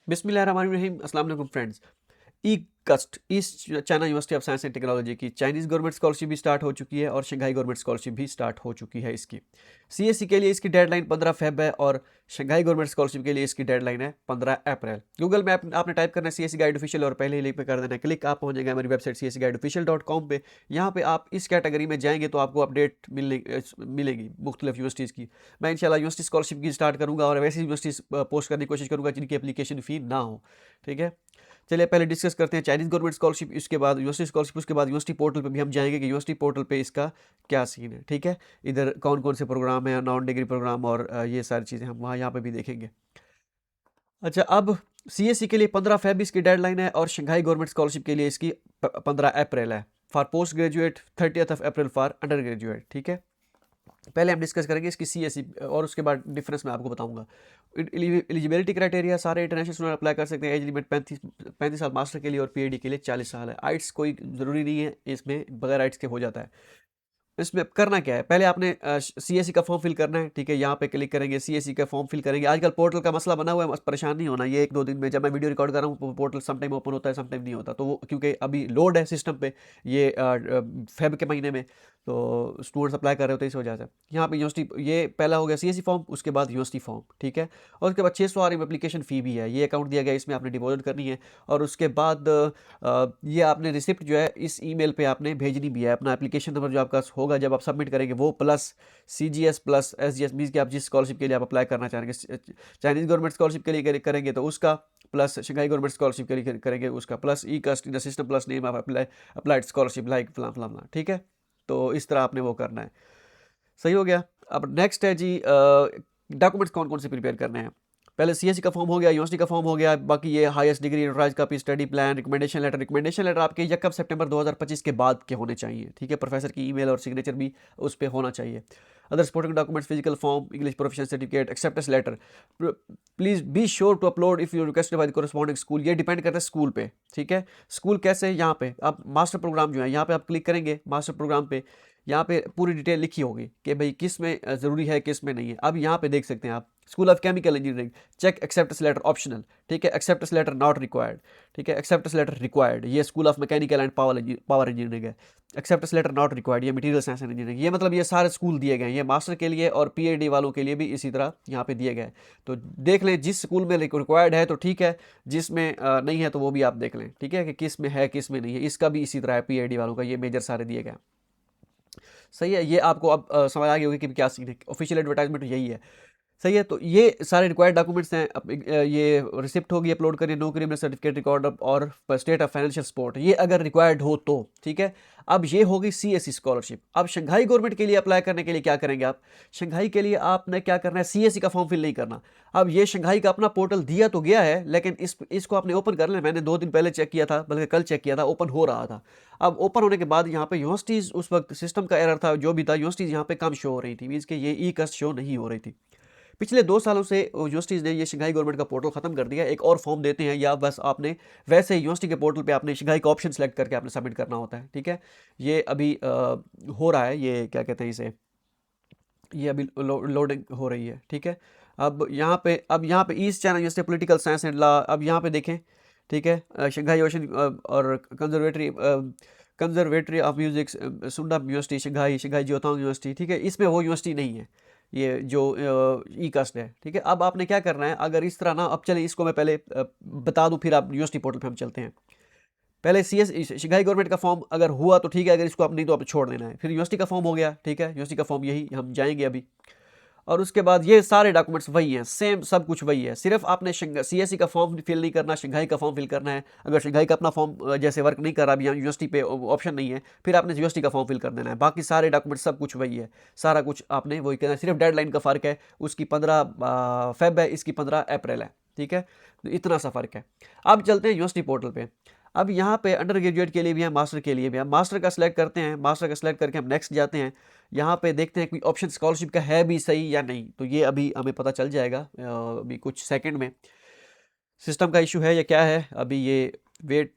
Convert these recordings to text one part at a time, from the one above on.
बिस्मिल्लाहिर्रहमानिर्रहीम। अस्सलाम वालेकुम फ्रेंड्स। ई कस्ट east China university of science and technology की चाइनीज़ गवर्नमेंट स्कॉलरशिप भी स्टार्ट हो चुकी है और शंघाई गवर्नमेंट स्कॉलरशिप भी स्टार्ट हो चुकी है इसकी। सीएससी के लिए इसकी डेडलाइन 15 फेब है और शंघाई गवर्नमेंट स्कॉलरशिप के लिए इसकी डेडलाइन है 15 अप्रैल। गूगल मैप आपने टाइप करना है सीएससी गाइड ऑफिशियल और पहले ही लिंक पे कर देना है क्लिक, आप पहुंच जाएंगे हमारी वेबसाइट cscguideofficial.com पे। यहाँ पे आप इस कैटेगरी में जाएंगे तो आपको अपडेट मिलेगी मुख्तलिफ यूनिवर्सिटीज़ की। मैं इंशाल्लाह यूनिवर्सिटी स्कॉलरशिप की स्टार्ट करूँगा और वैसी यूनिवर्सिटीज़ पोस्ट करने की कोशिश करूँगा जिनकी एप्लीकेशन फ़ी ना हो। ठीक है, चलिए पहले डिस्कस करते हैं चाइनीज़ गवर्नमेंट स्कॉलरशिप, इसके बाद यूनिवर्सिटी स्कॉलरशिप, उसके बाद यूनिवर्सिटी पोर्टल पे भी हम जाएंगे कि यूनिवर्सिटी पोर्टल पे इसका क्या सीन है। ठीक है, इधर कौन कौन से प्रोग्राम है, नॉन डिग्री प्रोग्राम और ये सारी चीज़ें हम वहाँ यहाँ पे भी देखेंगे। अच्छा, अब सीएससी के लिए 15 फेब इसकी डेडलाइन है और शंघाई गवर्नमेंट स्कॉलरशिप के लिए इसकी 15 अप्रैल है। For post graduate 30 April for under graduate. ठीक है, पहले हम डिस्कस करेंगे इसकी सीएससी और उसके बाद डिफरेंस मैं आपको बताऊंगा। एलिजिबिलिटी क्राइटेरिया, सारे इंटरनेशनल स्टूडेंट अप्लाई कर सकते हैं। एज लिमिट 35 साल मास्टर के लिए और पीएचडी के लिए 40 साल है। आइट्स कोई ज़रूरी नहीं है, इसमें बगैर आइट्स के हो जाता है। इसमें करना क्या है, पहले आपने सीएससी का फॉर्म फिल करना है। ठीक है, यहाँ पे क्लिक करेंगे, सीएससी का फॉर्म फिल करेंगे। आजकल पोर्टल का मसला बना हुआ है, परेशान नहीं होना। ये 1-2 दिन में, जब मैं वीडियो रिकॉर्ड कर रहा हूँ पोर्टल समटाइम ओपन होता है, समटाइम नहीं होता, तो वो क्योंकि अभी लोड है सिस्टम पे ये फेब के महीने में, तो स्टूडेंट्स अप्लाई कर रहे होते हैं इस वजह से। यहाँ पे यूनिवर्सिटी, ये पहला हो गया सीएससी फॉर्म, उसके बाद यूनिवर्सिटी फॉर्म। ठीक है, और उसके बाद 600 आर एप्लीकेशन फ़ी भी है, ये अकाउंट दिया गया, इसमें आपने डिपॉजिट करनी है। और उसके बाद ये आपने रिसिप्ट जो है इस ईमेल पे आपने भेजनी भी है। अपना एप्लीकेशन नंबर जो आपका होगा जब आप सबमिट करेंगे वो, plus CGS plus SGS, means कि आप जिस स्कॉलरशिप के लिए आप अप्लाई करना चाहेंगे, चाइनीज़ गवर्नमेंट स्कॉलरशिप के लिए करेंगे तो उसका, प्लस शंघाई गवर्नमेंट स्कॉलरशिप के लिए करेंगे उसका, प्लस ई कस्ट in the system, plus name of applied scholarship like फलां फलां। ठीक है, तो इस तरह आपने वो करना है। सही हो गया। अब नेक्स्ट है जी, डॉक्यूमेंट्स कौन कौन से प्रिपेयर करने हैं। पहले सीएससी का फॉर्म हो गया, यूनिवर्सिटी का फॉर्म हो गया, बाकी ये highest degree, notarize copy, study plan, recommendation letter आपके या कब सितंबर 2025 के बाद के होने चाहिए। ठीक है, प्रोफेसर की ईमेल और सिग्नेचर भी उस पर होना चाहिए। Other supporting documents, physical form, English profession certificate, acceptance letter. Please be sure to upload if you requested by the corresponding school. ये डिपेंड करता है स्कूल पे। ठीक है, स्कूल कैसे है, यहाँ पे आप मास्टर प्रोग्राम जो है, यहाँ पे आप क्लिक करेंगे मास्टर प्रोग्राम पे, यहाँ पे पूरी डिटेल लिखी होगी कि भाई किस में ज़रूरी है, किस में नहीं है। अब यहाँ पे देख सकते हैं आप, school of chemical engineering, check acceptance letter optional. ठीक है, एक्सेप्टेंस लेटर नॉट रिक्वायर्ड। ठीक है, एक्सेप्टेंस लेटर रिक्वायर्ड, ये school of mechanical and power engineering है। एक्सेप्टेंस लेटर नॉट रिक्वायर्ड, ये मटीरियल साइंस एंड इंजीनियरिंग। ये मतलब ये सारे स्कूल दिए गए हैं, ये मास्टर के लिए और पीएचडी वालों के लिए भी इसी तरह यहाँ पे दिए गए। तो देख लें जिस स्कूल में रिक्वायर्ड है तो ठीक है, जिसमें नहीं है तो वो भी आप देख लें। ठीक है, कि किस में है किस में नहीं है। इसका भी इसी तरह है पीएचडी वालों का, ये मेजर सारे दिए गए। सही है, ये आपको अब समझ आ गई होगी कि क्या सीन है। ऑफिशियल एडवर्टाइजमेंट यही है। सही है, तो ये सारे रिक्वायर्ड डॉक्यूमेंट्स हैं। अब ये रिसिप्ट होगी, अपलोड करिए, नो क्रिमिनल सर्टिफिकेट रिकॉर्ड और स्टेट ऑफ फाइनेंशियल सपोर्ट, ये अगर रिक्वायर्ड हो तो। ठीक है, अब ये होगी सीएससी स्कॉलरशिप। अब शंघाई गवर्नमेंट के लिए अप्लाई करने के लिए क्या करेंगे आप, शंघाई के लिए आपने क्या करना है, सीएससी का फॉर्म फिल नहीं करना। अब ये शंघाई का अपना पोर्टल दिया तो गया है, लेकिन इसको आपने ओपन कर लेना। मैंने 2 दिन पहले चेक किया था, बल्कि कल चेक किया था, ओपन हो रहा था। अब ओपन होने के बाद यहाँ पे यूनिवर्सिटीज़, उस वक्त सिस्टम का एरर था जो भी था, यूनिवर्सिटीज़ यहाँ पे कम शो हो रही थी, मीन्स कि ये ई कस्ट शो नहीं हो रही थी। पिछले 2 सालों से यूनिवर्सिटीज़ ने ये शंघाई गवर्नमेंट का पोर्टल ख़त्म कर दिया। एक और फॉर्म देते हैं, या बस आपने वैसे यूनिवर्सिटी के पोर्टल पे आपने शंघाई का ऑप्शन सेलेक्ट करके आपने सबमिट करना होता है। ठीक है, ये अभी हो रहा है, ये क्या कहते हैं इसे, ये अभी लोडिंग हो रही है। ठीक है, अब यहाँ पे east China university political science and law, अब यहाँ पे देखें। ठीक है, शंघाई ओशन और कंजर्वेटरी ऑफ म्यूजिक, सुंडा यूनिवर्सिटी शंघाई, शंघाई जियोतांग यूनिवर्सिटी। ठीक है, इसमें वो यूनिवर्सिटी नहीं है, ये जो ई कास्ट है। ठीक है, अब आपने क्या करना है, अगर इस तरह ना, अब चले इसको मैं पहले बता दूं, फिर आप यूनिवर्सिटी पोर्टल पे हम चलते हैं। पहले सीएस शंघाई गवर्नमेंट का फॉर्म अगर हुआ तो ठीक है, अगर इसको आप नहीं तो आप छोड़ देना है। फिर यूनिवर्सिटी का फॉर्म हो गया। ठीक है, यूनिवर्सिटी का फॉर्म यही हम जाएंगे अभी। और उसके बाद ये सारे डॉक्यूमेंट्स वही हैं, सेम सब कुछ वही है। सिर्फ आपने सीएससी का फॉर्म फिल नहीं करना, शंघाई का फॉर्म फिल करना है। अगर शंघाई का अपना फॉर्म जैसे वर्क नहीं कर रहा, अभी यूनिवर्सिटी पे ऑप्शन नहीं है, फिर आपने यूनिवर्सिटी का फॉर्म फिल कर देना है। बाकी सारे डॉक्यूमेंट सब कुछ वही है, सारा कुछ आपने वही करना है। सिर्फ डेडलाइन का फ़र्क है, उसकी 15 फेब है, इसकी 15 अप्रैल है। ठीक है, तो इतना सा फ़र्क है। अब चलते हैं यूनिवर्सिटी पोर्टल पे। अब यहाँ पे अंडर ग्रेजुएट के लिए भी है, मास्टर के लिए भी है। मास्टर का सिलेक्ट करते हैं, मास्टर का सिलेक्ट करके हम नेक्स्ट जाते हैं। यहाँ पे देखते हैं कोई ऑप्शन स्कॉलरशिप का है भी सही या नहीं, तो ये अभी हमें पता चल जाएगा अभी कुछ सेकंड में। सिस्टम का इशू है या क्या है, अभी ये वेट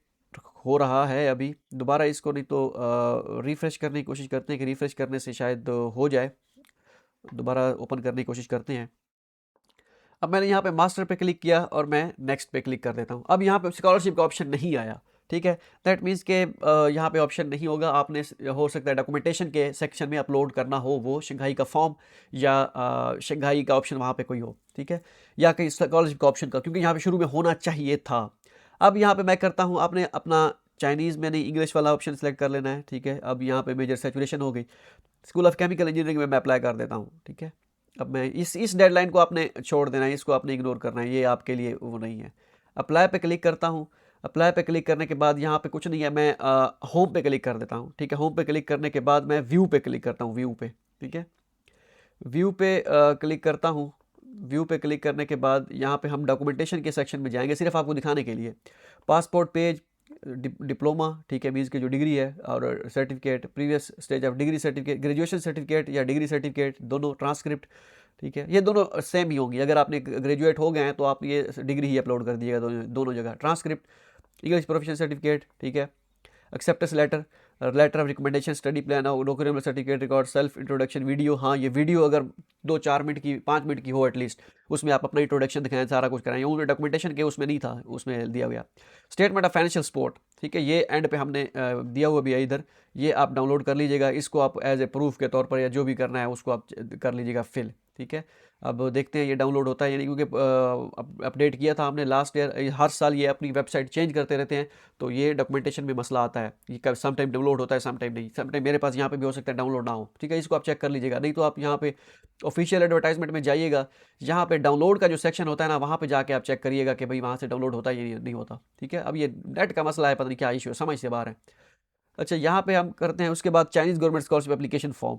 हो रहा है। अभी दोबारा इसको नहीं तो रिफ़्रेश करने की कोशिश करते हैं, कि रिफ़्रेश करने से शायद हो जाए। दोबारा ओपन करने की कोशिश करते हैं। अब मैंने यहाँ पे मास्टर पे क्लिक किया और मैं नेक्स्ट पे क्लिक कर देता हूँ। अब यहाँ पे स्कॉलरशिप का ऑप्शन नहीं आया, ठीक है। दैट मीन्स के यहाँ पे ऑप्शन नहीं होगा। आपने हो सकता है डॉक्यूमेंटेशन के सेक्शन में अपलोड करना हो वो शंघाई का फॉर्म, या शंघाई का ऑप्शन वहाँ पे कोई हो, ठीक है, या कहीं स्कॉलरशिप का ऑप्शन का, क्योंकि यहाँ पे शुरू में होना चाहिए था। अब यहाँ पे मैं करता हूँ, आपने अपना चाइनीज़ में नहीं इंग्लिश वाला ऑप्शन सेलेक्ट कर लेना है, ठीक है। अब यहाँ पे मेजर सैचुरेशन हो गई, स्कूल ऑफ केमिकल इंजीनियरिंग में मैं अप्लाई कर देता हूँ, ठीक है। अब मैं इस डेडलाइन को आपने छोड़ देना है, इसको आपने इग्नोर करना है, ये आपके लिए वो नहीं है। अप्लाई पे क्लिक करता हूँ। अप्लाई पे क्लिक करने के बाद यहाँ पे कुछ नहीं है, मैं होम पे क्लिक कर देता हूँ, ठीक है। होम पे क्लिक करने के बाद मैं व्यू पे क्लिक करता हूँ, व्यू पे, ठीक है। व्यू पे क्लिक करता हूँ। व्यू पे क्लिक करने के बाद यहाँ पे हम डॉक्यूमेंटेशन के सेक्शन में जाएंगे, सिर्फ आपको दिखाने के लिए। पासपोर्ट पेज, डिप्लोमा, ठीक है, मीन्स की जो डिग्री है, और certificate, previous stage of degree certificate, graduation certificate या डिग्री सर्टिफिकेट, दोनों ट्रांसक्रिप्ट, ठीक है। ये दोनों सेम ही होंगी। अगर आपने ग्रेजुएट हो गए हैं तो आप ये डिग्री ही अपलोड कर दीजिएगा दोनों जगह। ट्रांसक्रिप्ट, इंग्लिश प्रोफेशनल सर्टिफिकेट, ठीक है, acceptance letter, letter of recommendation, study plan, document certificate, record, self introduction video. हाँ, ये वीडियो अगर 2-4 मिनट की, 5 मिनट की हो एटलीस्ट, उसमें आप अपना इंट्रोडक्शन दिखाएं, सारा कुछ कराएं। वो डॉक्यूमेंटेशन के उसमें नहीं था, उसमें दिया गया। स्टेटमेंट ऑफ फाइनेंशियल सपोर्ट, ठीक है, ये एंड पे हमने दिया हुआ भी है इधर, ये आप डाउनलोड कर लीजिएगा। इसको आप एज ए प्रूफ के तौर पर या जो भी करना है उसको आप कर लीजिएगा फिल, ठीक है। अब देखते हैं ये डाउनलोड होता है यानी, क्योंकि अपडेट किया था हमने लास्ट ईयर। हर साल ये अपनी वेबसाइट चेंज करते रहते हैं, तो ये डॉक्यूमेंटेशन में मसला आता है। ये कब सम टाइम डाउनलोड होता है, सम टाइम नहीं। सम टाइम मेरे पास यहाँ पे भी हो सकता है डाउनलोड ना हो, ठीक है। इसको आप चेक कर लीजिएगा। नहीं तो आप यहाँ पे ऑफिशियल एडवर्टाइजमेंट में जाइएगा, यहाँ पे डाउनलोड का जो सेक्शन होता है ना, वहाँ पे जाके आप चेक करिएगा कि भाई वहाँ से डाउनलोड होता है या नहीं होता, ठीक है। अब ये नेट का मसला है, पता नहीं क्या इशू है, समझ से बाहर है। अच्छा, यहाँ पे हम करते हैं उसके बाद Chinese government scholarship application form,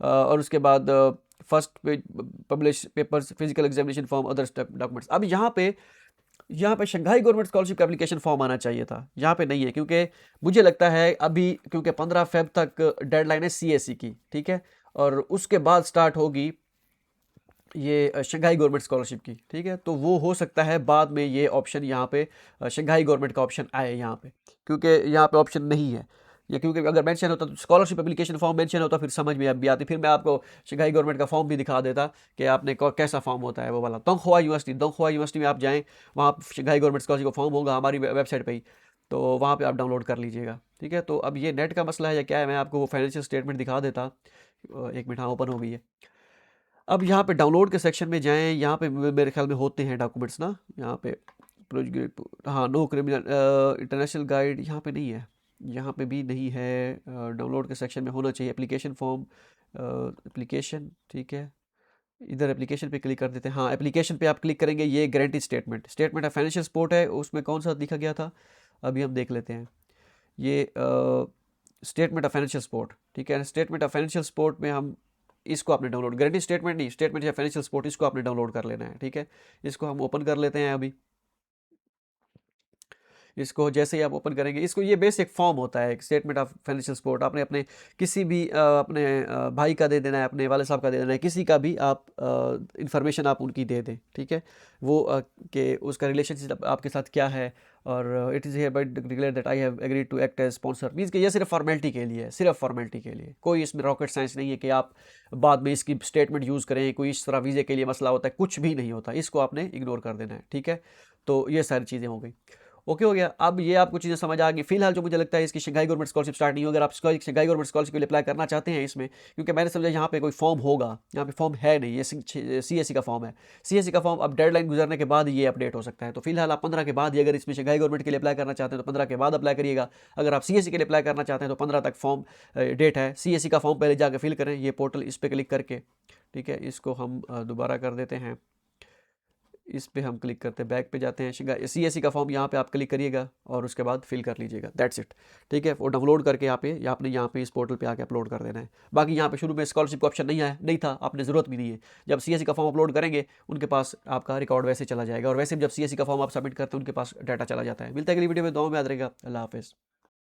और उसके बाद first page publish papers, physical examination form, other documents. अब यहाँ पे शंघाई गवर्नमेंट स्कॉलरशिप का एप्लीकेशन फॉर्म आना चाहिए था, यहाँ पे नहीं है, क्योंकि मुझे लगता है अभी, क्योंकि 15 फेब तक डेडलाइन है सीएससी की, ठीक है, और उसके बाद स्टार्ट होगी ये शंघाई गवर्नमेंट स्कॉलरशिप की, ठीक है। तो वो हो सकता है बाद में ये ऑप्शन यहाँ पे शंघाई गवर्नमेंट का ऑप्शन आए यहाँ पे, क्योंकि यहाँ पे ऑप्शन नहीं है। या क्योंकि अगर मेंशन होता तो स्कॉलरशिप एप्लीकेशन फॉर्म मेंशन होता, फिर समझ में भी आती, फिर मैं आपको शंघाई गवर्नमेंट का फॉर्म भी दिखा देता कि आपने कैसा फॉर्म होता है वो वाला। तोंगखुआ यूनिवर्सिटी में आप जाएँ, वहाँ शंघाई गवर्नमेंट स्कॉलरशिप का फॉर्म होगा हमारी वेबसाइट पर ही, तो वहाँ पर आप डाउनलोड कर लीजिएगा, ठीक है। तो अब ये नेट का मसला है या क्या है, मैं आपको वो फाइनेंशियल स्टेटमेंट दिखा देता। 1 मिनट, हाँ ओपन हो गई है। अब यहाँ पे डाउनलोड के सेक्शन में जाएँ, यहाँ पे मेरे ख्याल में होते हैं डॉक्यूमेंट्स ना, यहाँ पे हाँ, नो क्रिमिनल इंटरनेशनल गाइड, यहाँ पे नहीं है, यहाँ पे भी नहीं है। डाउनलोड के सेक्शन में होना चाहिए एप्लीकेशन फॉर्म, एप्लीकेशन, ठीक है। इधर एप्लीकेशन पे क्लिक कर देते हैं। हाँ, एप्लीकेशन पे आप क्लिक करेंगे, ये guarantee statement of financial support है, उसमें कौन सा लिखा गया था अभी हम देख लेते हैं। ये स्टेटमेंट ऑफ फाइनेंशियल सपोर्ट, ठीक है। स्टेटमेंट ऑफ फाइनेंशियल सपोर्ट में हम इसको आपने डाउनलोड, गारंटी स्टेटमेंट नहीं, स्टेटमेंट या फाइनेंशियल सपोर्ट, इसको आपने डाउनलोड कर लेना है, ठीक है। इसको हम ओपन कर लेते हैं अभी। इसको जैसे ही आप ओपन करेंगे, इसको ये बेसिक फॉर्म होता है, एक स्टेटमेंट ऑफ फाइनेंशियल सपोर्ट। आपने अपने किसी भी अपने भाई का दे देना है, अपने वाले साहब का दे देना है, किसी का भी आप इंफॉर्मेशन आप उनकी दे दें, ठीक है। वो कि उसका रिलेशनशिप आपके साथ क्या है, और it is hereby declare that I have agreed to act as sponsor. Means कि ये सिर्फ फॉर्मेलिटी के लिए है, सिर्फ फॉर्मेलिटी के लिए, कोई इसमें रॉकेट साइंस नहीं है कि आप बाद में इसकी स्टेटमेंट यूज़ करें, कोई इस तरह वीज़े के लिए मसला होता है, कुछ भी नहीं होता। इसको आपने इग्नोर कर देना है, ठीक है। तो ये सारी चीज़ें हो गई, ओके हो गया। अब ये आपको चीज़ें समझ आ गई। फिलहाल जो मुझे लगता है इसकी शंघाई गवर्नमेंट स्कॉलरशिप स्टार्ट नहीं होगी। अगर आप शंघाई गवर्नमेंट स्कॉलरशिप के लिए अप्लाई करना चाहते हैं इसमें, क्योंकि मैंने समझा यहाँ पे कोई फॉर्म होगा, यहाँ पे फॉर्म है नहीं, ये सीएससी का फॉर्म है। सीएससी का फॉर्म अब डेडलाइन गुजरने के बाद ये अपडेट हो सकता है। तो फिलहाल आप 15 के बाद ही अगर इसमें शंघाई गवर्नमेंट के लिए अप्लाई करना चाहते हैं तो 15 के बाद अप्लाई करिएगा। अगर आप सीएससी के लिए अप्लाई करना चाहते हैं तो 15 तक फॉर्म डेट है। सीएससी का फॉर्म पहले जाकर फिल करें, ये पोर्टल, इस पर क्लिक करके, ठीक है। इसको हम दोबारा कर देते हैं, इस पे हम क्लिक करते हैं, बैक पे जाते हैं, सीएससी का फॉर्म यहाँ पे आप क्लिक करिएगा और उसके बाद फिल कर लीजिएगा, दैट्स इट, ठीक है। वो डाउनलोड करके आपने यहाँ पे इस पोर्टल पे आके अपलोड कर देना है। बाकी यहाँ पे शुरू में स्कॉलरशिप का ऑप्शन नहीं था, आपने ज़रूरत भी नहीं है। जब सीएससी का फॉर्म अपलोड करेंगे उनके पास आपका रिकॉर्ड वैसे चला जाएगा, और वैसे जब सीएससी का फॉर्म आप सबमिट करते हैं उनके पास डाटा चला जाता है। मिलता है अगली वीडियो में, दुआ में याद रहेगा। अल्लाह हाफिज़।